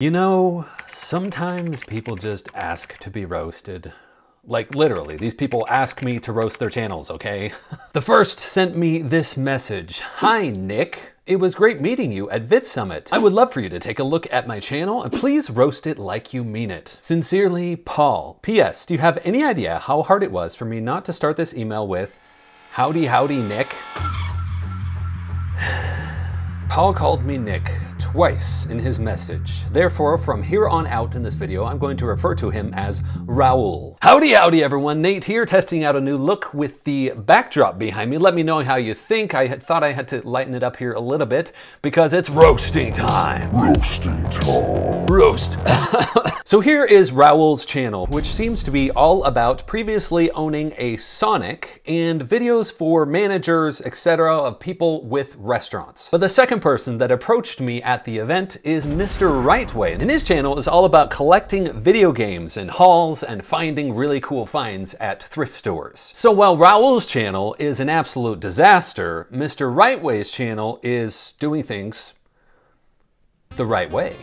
You know, sometimes people just ask to be roasted. Like literally, these people ask me to roast their channels, okay? The first sent me this message. Hi, Nick. It was great meeting you at VidSummit. I would love for you to take a look at my channel and please roast it like you mean it. Sincerely, Paul. P.S. Do you have any idea how hard it was for me not to start this email with, howdy, howdy, Nick? Paul called me Nick twice in his message. Therefore, from here on out in this video, I'm going to refer to him as Raul. Howdy, howdy everyone. Nate here, testing out a new look with the backdrop behind me. Let me know how you think. I thought I had to lighten it up here a little bit because it's roasting time. Roasting time. Roast. So here is Raul's channel, which seems to be all about previously owning a Sonic and videos for managers, etc. of people with restaurants. But the second person that approached me at the event is Mr. Rightway, and his channel is all about collecting video games in hauls and finding really cool finds at thrift stores. So while Raul's channel is an absolute disaster, Mr. Rightway's channel is doing things the right way.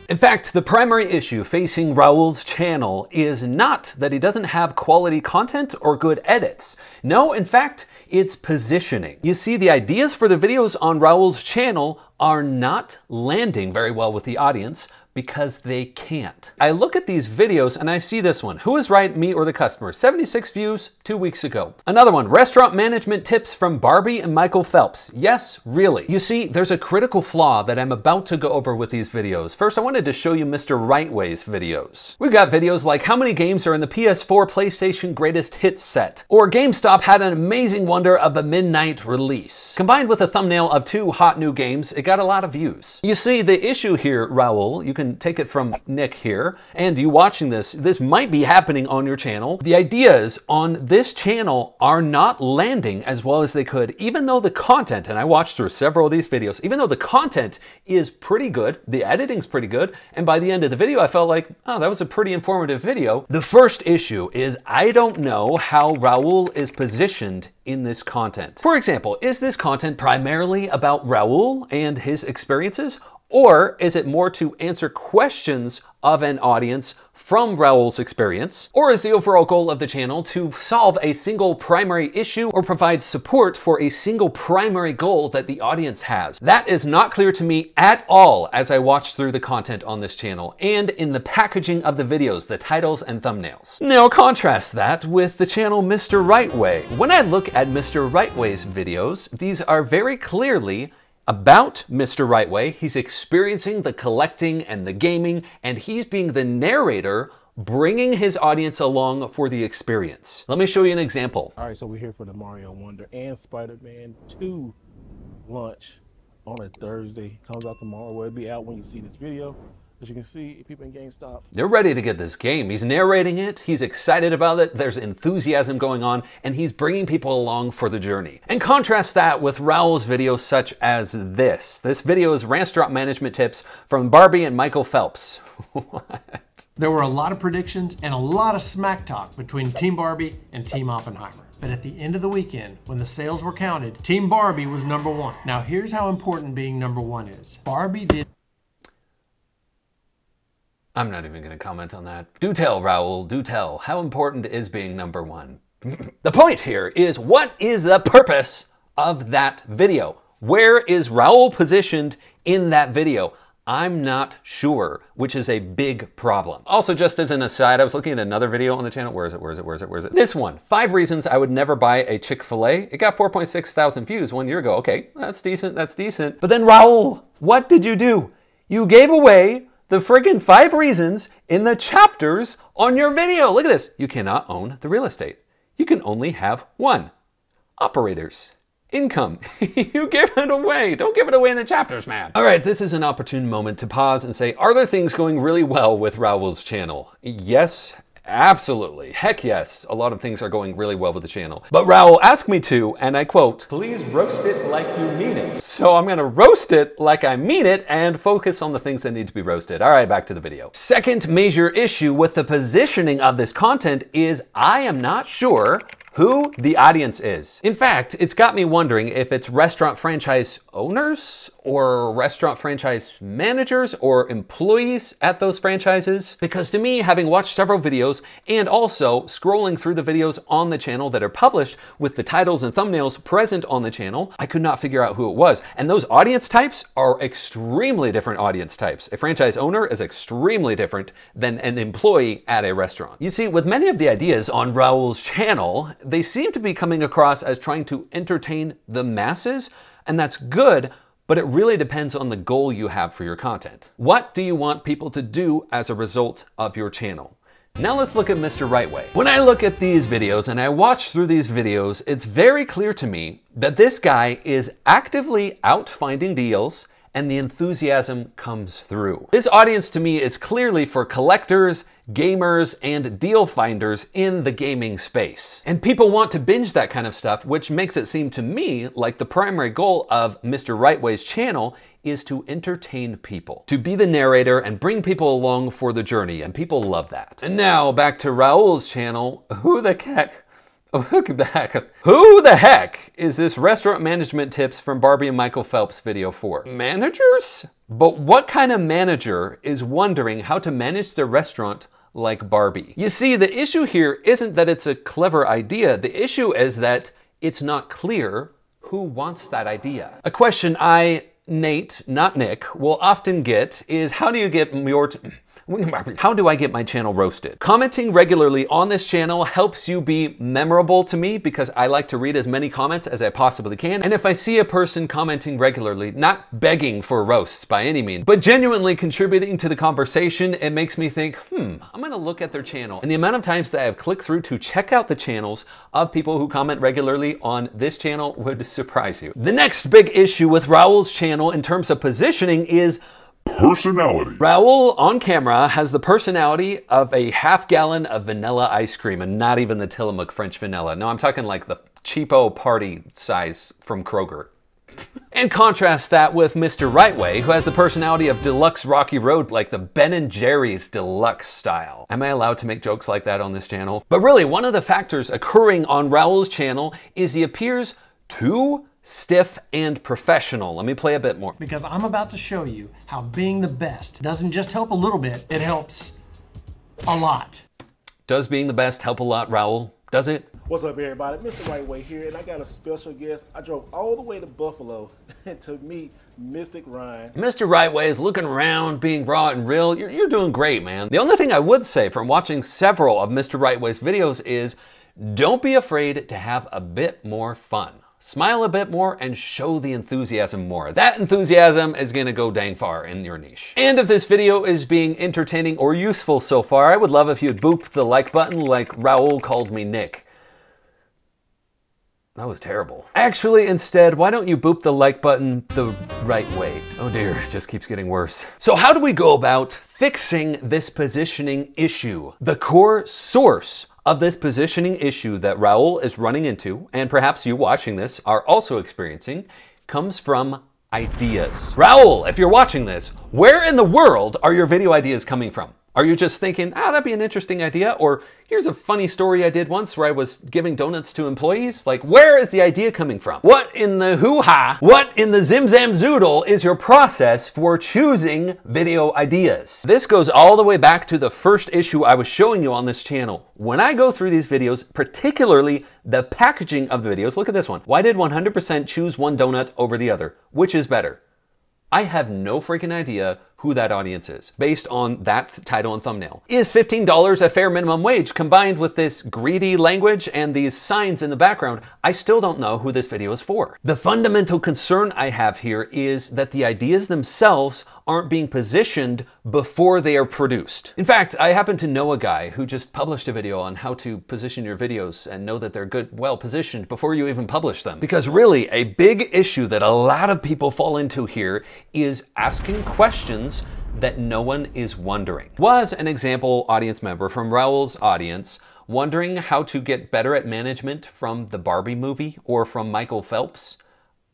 In fact, the primary issue facing Raul's channel is not that he doesn't have quality content or good edits. No, in fact, it's positioning. You see, the ideas for the videos on Raul's channel are not landing very well with the audience because they can't. I look at these videos and I see this one. Who is right, me or the customer? 76 views 2 weeks ago. Another one, restaurant management tips from Barbie and Michael Phelps. Yes, really. You see, there's a critical flaw that I'm about to go over with these videos. First, I wanted to show you Mr. Rightway's videos. We've got videos like how many games are in the PS4 PlayStation Greatest Hits set, or GameStop had an amazing wonder of a midnight release. Combined with a thumbnail of 2 hot new games, it got a lot of views. You see, the issue here, Raul, you can take it from Nick here, and you watching this might be happening on your channel. The ideas on this channel are not landing as well as they could, even though the content, and I watched through several of these videos, even though the content is pretty good, the editing's pretty good, and by the end of the video I felt like, oh, that was a pretty informative video. The first issue is I don't know how Raul is positioned in this content. For example, is this content primarily about Raul and his experiences? Or is it more to answer questions of an audience from Raul's experience? Or is the overall goal of the channel to solve a single primary issue or provide support for a single primary goal that the audience has? That is not clear to me at all as I watch through the content on this channel and in the packaging of the videos, the titles and thumbnails. Now contrast that with the channel Mr. Rightway. When I look at Mr. Rightway's videos, these are very clearly about Mr. Rightway. He's experiencing the collecting and the gaming, and he's being the narrator, bringing his audience along for the experience. Let me show you an example. All right, so we're here for the Mario Wonder and Spider-Man 2 launch on a Thursday. Comes out tomorrow. Well, it'll be out when you see this video. As you can see, people in GameStop, they're ready to get this game. He's narrating it, he's excited about it, there's enthusiasm going on, and he's bringing people along for the journey. And contrast that with Raul's videos such as this. This video is restaurant management tips from Barbie and Michael Phelps. What? There were a lot of predictions and a lot of smack talk between Team Barbie and Team Oppenheimer. But at the end of the weekend, when the sales were counted, Team Barbie was #1. Now here's how important being #1 is. Barbie did... I'm not even going to comment on that. Do tell, Raul, do tell. How important is being #1? The point here is, what is the purpose of that video? Where is Raul positioned in that video? I'm not sure, which is a big problem. Also, just as an aside, I was looking at another video on the channel. Where is it? This one, 5 reasons I would never buy a Chick-fil-A. It got 4.6 thousand views 1 year ago. Okay, that's decent. But then Raul, what did you do? You gave away the friggin' 5 reasons in the chapters on your video. Look at this. You cannot own the real estate. You can only have 1. Operators. Income. You give it away. Don't give it away in the chapters, man. All right, this is an opportune moment to pause and say, are there things going really well with Raul's channel? Yes, absolutely. Heck yes, a lot of things are going really well with the channel. But Raul asked me to, and I quote, please roast it like you mean it. So I'm gonna roast it like I mean it and focus on the things that need to be roasted. All right, back to the video. Second major issue with the positioning of this content is I am not sure who the audience is. In fact, it's got me wondering if it's restaurant franchise owners or restaurant franchise managers or employees at those franchises. Because to me, having watched several videos and also scrolling through the videos on the channel that are published with the titles and thumbnails present on the channel, I could not figure out who it was. And those audience types are extremely different audience types. A franchise owner is extremely different than an employee at a restaurant. You see, with many of the ideas on Raul's channel, they seem to be coming across as trying to entertain the masses, and that's good, but it really depends on the goal you have for your content. What do you want people to do as a result of your channel? Now let's look at Mr. Rightway. When I look at these videos and I watch through these videos, it's very clear to me that this guy is actively out finding deals and the enthusiasm comes through. This audience to me is clearly for collectors, gamers, and deal finders in the gaming space. And people want to binge that kind of stuff, which makes it seem to me like the primary goal of Mr. Rightway's channel is to entertain people, to be the narrator and bring people along for the journey, and people love that. And now back to Raul's channel. Who the heck is this restaurant management tips from Barbie and Michael Phelps video for? Managers? But what kind of manager is wondering how to manage their restaurant like Barbie? You see, the issue here isn't that it's a clever idea. The issue is that it's not clear who wants that idea. A question Nate, not Nick, will often get is, how do I get my channel roasted? Commenting regularly on this channel helps you be memorable to me because I like to read as many comments as I possibly can. And if I see a person commenting regularly, not begging for roasts by any means, but genuinely contributing to the conversation, it makes me think, I'm gonna look at their channel. And the amount of times that I have clicked through to check out the channels of people who comment regularly on this channel would surprise you. The next big issue with Raul's channel in terms of positioning is personality. Raul on camera has the personality of a half-gallon of vanilla ice cream, and not even the Tillamook French vanilla. No, I'm talking like the cheapo party size from Kroger. And contrast that with Mr. Rightway, who has the personality of deluxe Rocky Road, like the Ben & Jerry's deluxe style. Am I allowed to make jokes like that on this channel? But really, one of the factors occurring on Raul's channel is he appears too stiff and professional. Let me play a bit more. Because I'm about to show you how being the best doesn't just help a little bit, it helps a lot. Does being the best help a lot, Raul? Does it? What's up, everybody? Mr. Rightway here, and I got a special guest. I drove all the way to Buffalo to meet Mystic Ryan. Mr. Rightway is looking around, being raw and real. You're doing great, man. The only thing I would say from watching several of Mr. Rightway's videos is don't be afraid to have a bit more fun. Smile a bit more and show the enthusiasm more. That enthusiasm is gonna go dang far in your niche. And if this video is being entertaining or useful so far, I would love if you'd boop the like button like Raul called me Nick. That was terrible. Actually, instead, why don't you boop the like button the right way? Oh dear, it just keeps getting worse. So how do we go about fixing this positioning issue? The core source of this positioning issue that Raul is running into, and perhaps you watching this are also experiencing, comes from ideas. Raul, if you're watching this, where in the world are your video ideas coming from? Are you just thinking, that'd be an interesting idea? Or here's a funny story I did once where I was giving donuts to employees. Like, where is the idea coming from? What in the hoo-ha, what in the zim-zam zoodle is your process for choosing video ideas? This goes all the way back to the first issue I was showing you on this channel. When I go through these videos, particularly the packaging of the videos, look at this one. Why did 100% choose one donut over the other? Which is better? I have no freaking idea who that audience is based on that title and thumbnail. Is $15 a fair minimum wage? Combined with this greedy language and these signs in the background, I still don't know who this video is for. The fundamental concern I have here is that the ideas themselves aren't being positioned before they are produced. In fact, I happen to know a guy who just published a video on how to position your videos and know that they're good, well positioned before you even publish them. Because really, a big issue that a lot of people fall into here is asking questions that no one is wondering. Was an example audience member from Raul's audience wondering how to get better at management from the Barbie movie or from Michael Phelps?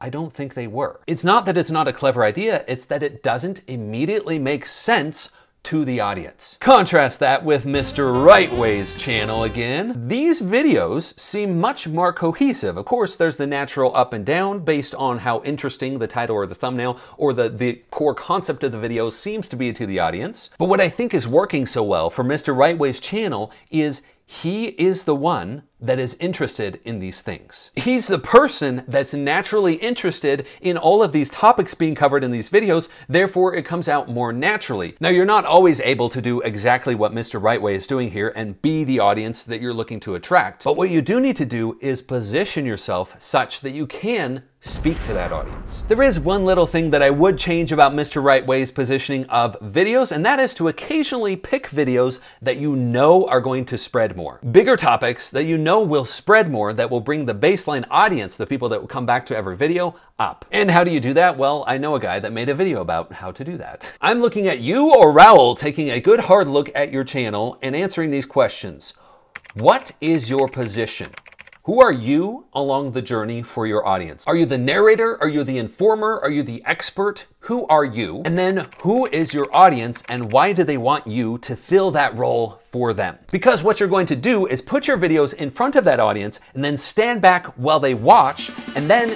I don't think they were. It's not that it's not a clever idea, it's that it doesn't immediately make sense to the audience. Contrast that with Mr. Rightway's channel again. These videos seem much more cohesive. Of course, there's the natural up and down based on how interesting the title or the thumbnail or the core concept of the video seems to be to the audience. But what I think is working so well for Mr. Rightway's channel is he is the one that is interested in these things. He's the person that's naturally interested in all of these topics being covered in these videos, therefore it comes out more naturally. Now, you're not always able to do exactly what Mr. Rightway is doing here and be the audience that you're looking to attract, but what you do need to do is position yourself such that you can speak to that audience. There is one little thing that I would change about Mr. Rightway's positioning of videos, and that is to occasionally pick videos that you know are going to spread more. Bigger topics that you know will spread more, that will bring the baseline audience, the people that will come back to every video, up. And how do you do that? Well, I know a guy that made a video about how to do that. I'm looking at you or Raoul taking a good hard look at your channel and answering these questions. What is your position? Who are you along the journey for your audience? Are you the narrator? Are you the informer? Are you the expert? Who are you? And then who is your audience and why do they want you to fill that role for them? Because what you're going to do is put your videos in front of that audience and then stand back while they watch and then